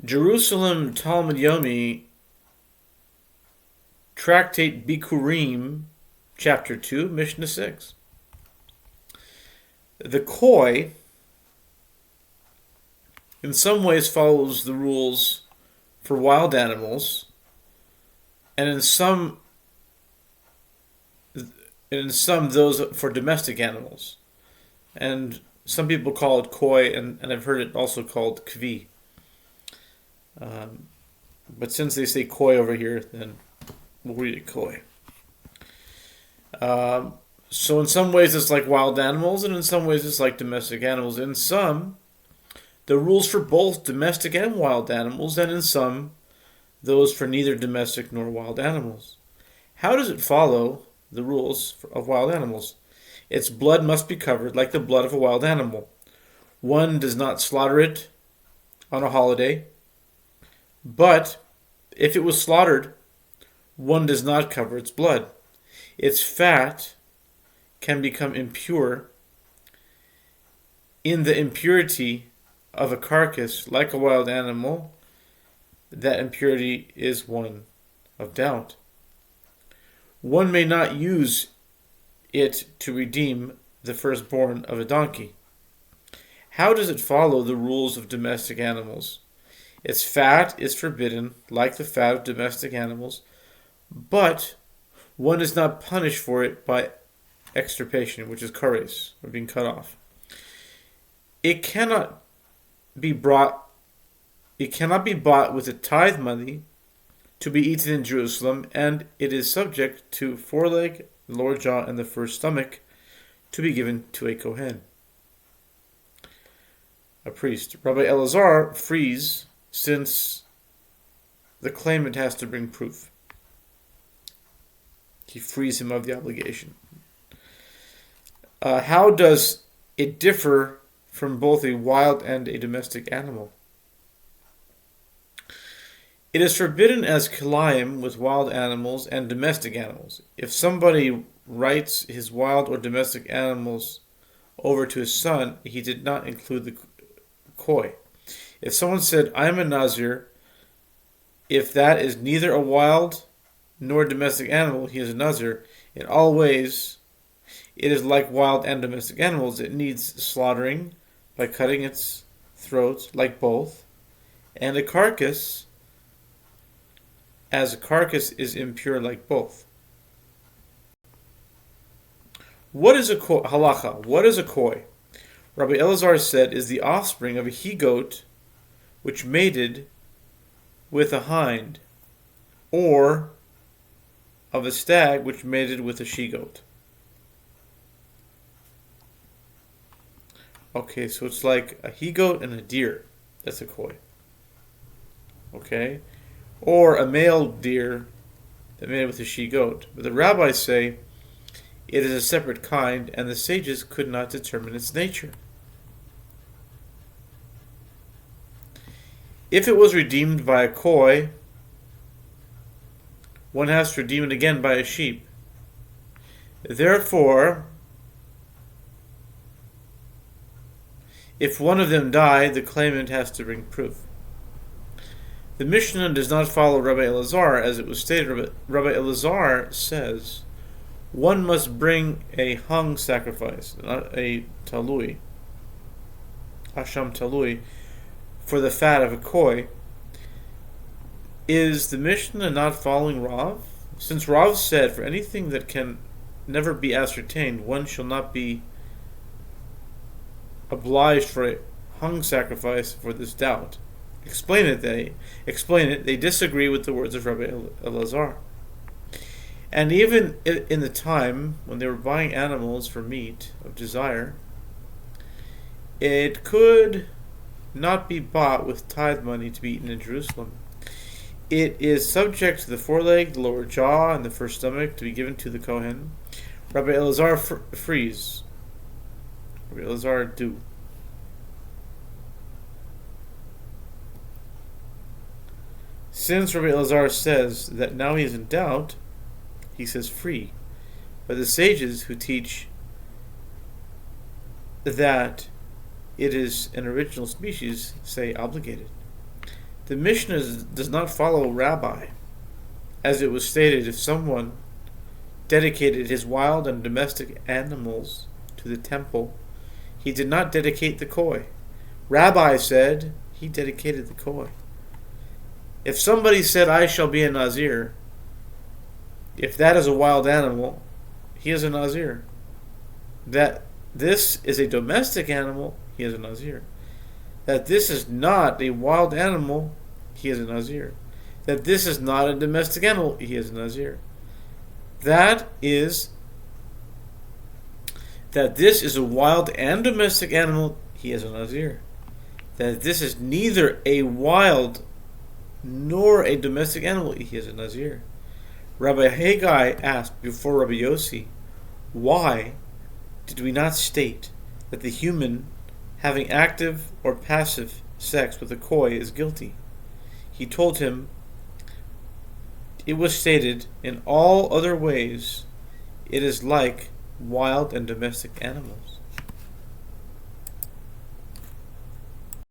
Jerusalem Talmud Yomi, Tractate Bikurim, Chapter 2, Mishnah 6. The koi, in some ways, follows the rules for wild animals, and in some those for domestic animals. And some people call it koi, and I've heard it also called kvi. But since they say koi over here, then we'll read it koi. So in some ways it's like wild animals, and in some ways it's like domestic animals. In some, the rules for both domestic and wild animals, and in some, those for neither domestic nor wild animals. How does it follow the rules of wild animals? Its blood must be covered like the blood of a wild animal. One does not slaughter it on a holiday, but if it was slaughtered, one does not cover its blood. Its fat can become impure in the impurity of a carcass like a wild animal. That impurity is one of doubt. One may not use it to redeem the firstborn of a donkey. How does it follow the rules of domestic animals? Its fat is forbidden, like the fat of domestic animals, but one is not punished for it by extirpation, which is kares, or being cut off. It cannot be bought with the tithe money to be eaten in Jerusalem, and it is subject to foreleg, lower jaw, and the first stomach to be given to a kohen, a priest. Rabbi Elazar frees, since the claimant has to bring proof. He frees him of the obligation. How does it differ from both a wild and a domestic animal? It is forbidden as kilayim with wild animals and domestic animals. If somebody writes his wild or domestic animals over to his son, he did not include the koi. If someone said, I am a Nazir, if that is neither a wild nor domestic animal, he is a Nazir. In all ways, it is like wild and domestic animals. It needs slaughtering by cutting its throat, like both, and a carcass, as a carcass is impure like both. What is a koi? Halacha. What is a koi? Rabbi Elazar said is the offspring of a he-goat which mated with a hind, or of a stag which mated with a she-goat. Okay, so it's like a he-goat and a deer. That's a koi. Okay? Or a male deer that mated with a she-goat. But the rabbis say it is a separate kind, and the sages could not determine its nature. If it was redeemed by a koi, one has to redeem it again by a sheep. Therefore, if one of them died, the claimant has to bring proof. The Mishnah does not follow Rabbi Elazar, as it was stated. Rabbi Elazar says one must bring a hung sacrifice, not a talui, hasham talui, for the fat of a koi. Is the Mishnah not following Rav? Since Rav said, for anything that can never be ascertained, one shall not be obliged for a hung sacrifice for this doubt. They disagree with the words of Rabbi Elazar. And even in the time when they were buying animals for meat of desire, it could not be bought with tithe money to be eaten in Jerusalem. It is subject to the foreleg, the lower jaw, and the first stomach to be given to the kohen. Rabbi Elazar frees. Rabbi Elazar do. Since Rabbi Elazar says that now he is in doubt, he says free. But the sages who teach that it is an original species say obligated. The Mishnah does not follow Rabbi, as it was stated if someone dedicated his wild and domestic animals to the temple, he did not dedicate the koi. Rabbi said he dedicated the koi. If somebody said, I shall be a Nazir, if that is a wild animal, he is a Nazir. That this is a domestic animal, he is a Nazir. That this is not a wild animal, he is a Nazir. That this is not a domestic animal, he is a Nazir. That this is a wild and domestic animal, he is a Nazir. That this is neither a wild nor a domestic animal, he is a Nazir. Rabbi Haggai asked before Rabbi Yossi, why did we not state that the human having active or passive sex with a koi is guilty? He told him, it was stated in all other ways, it is like wild and domestic animals.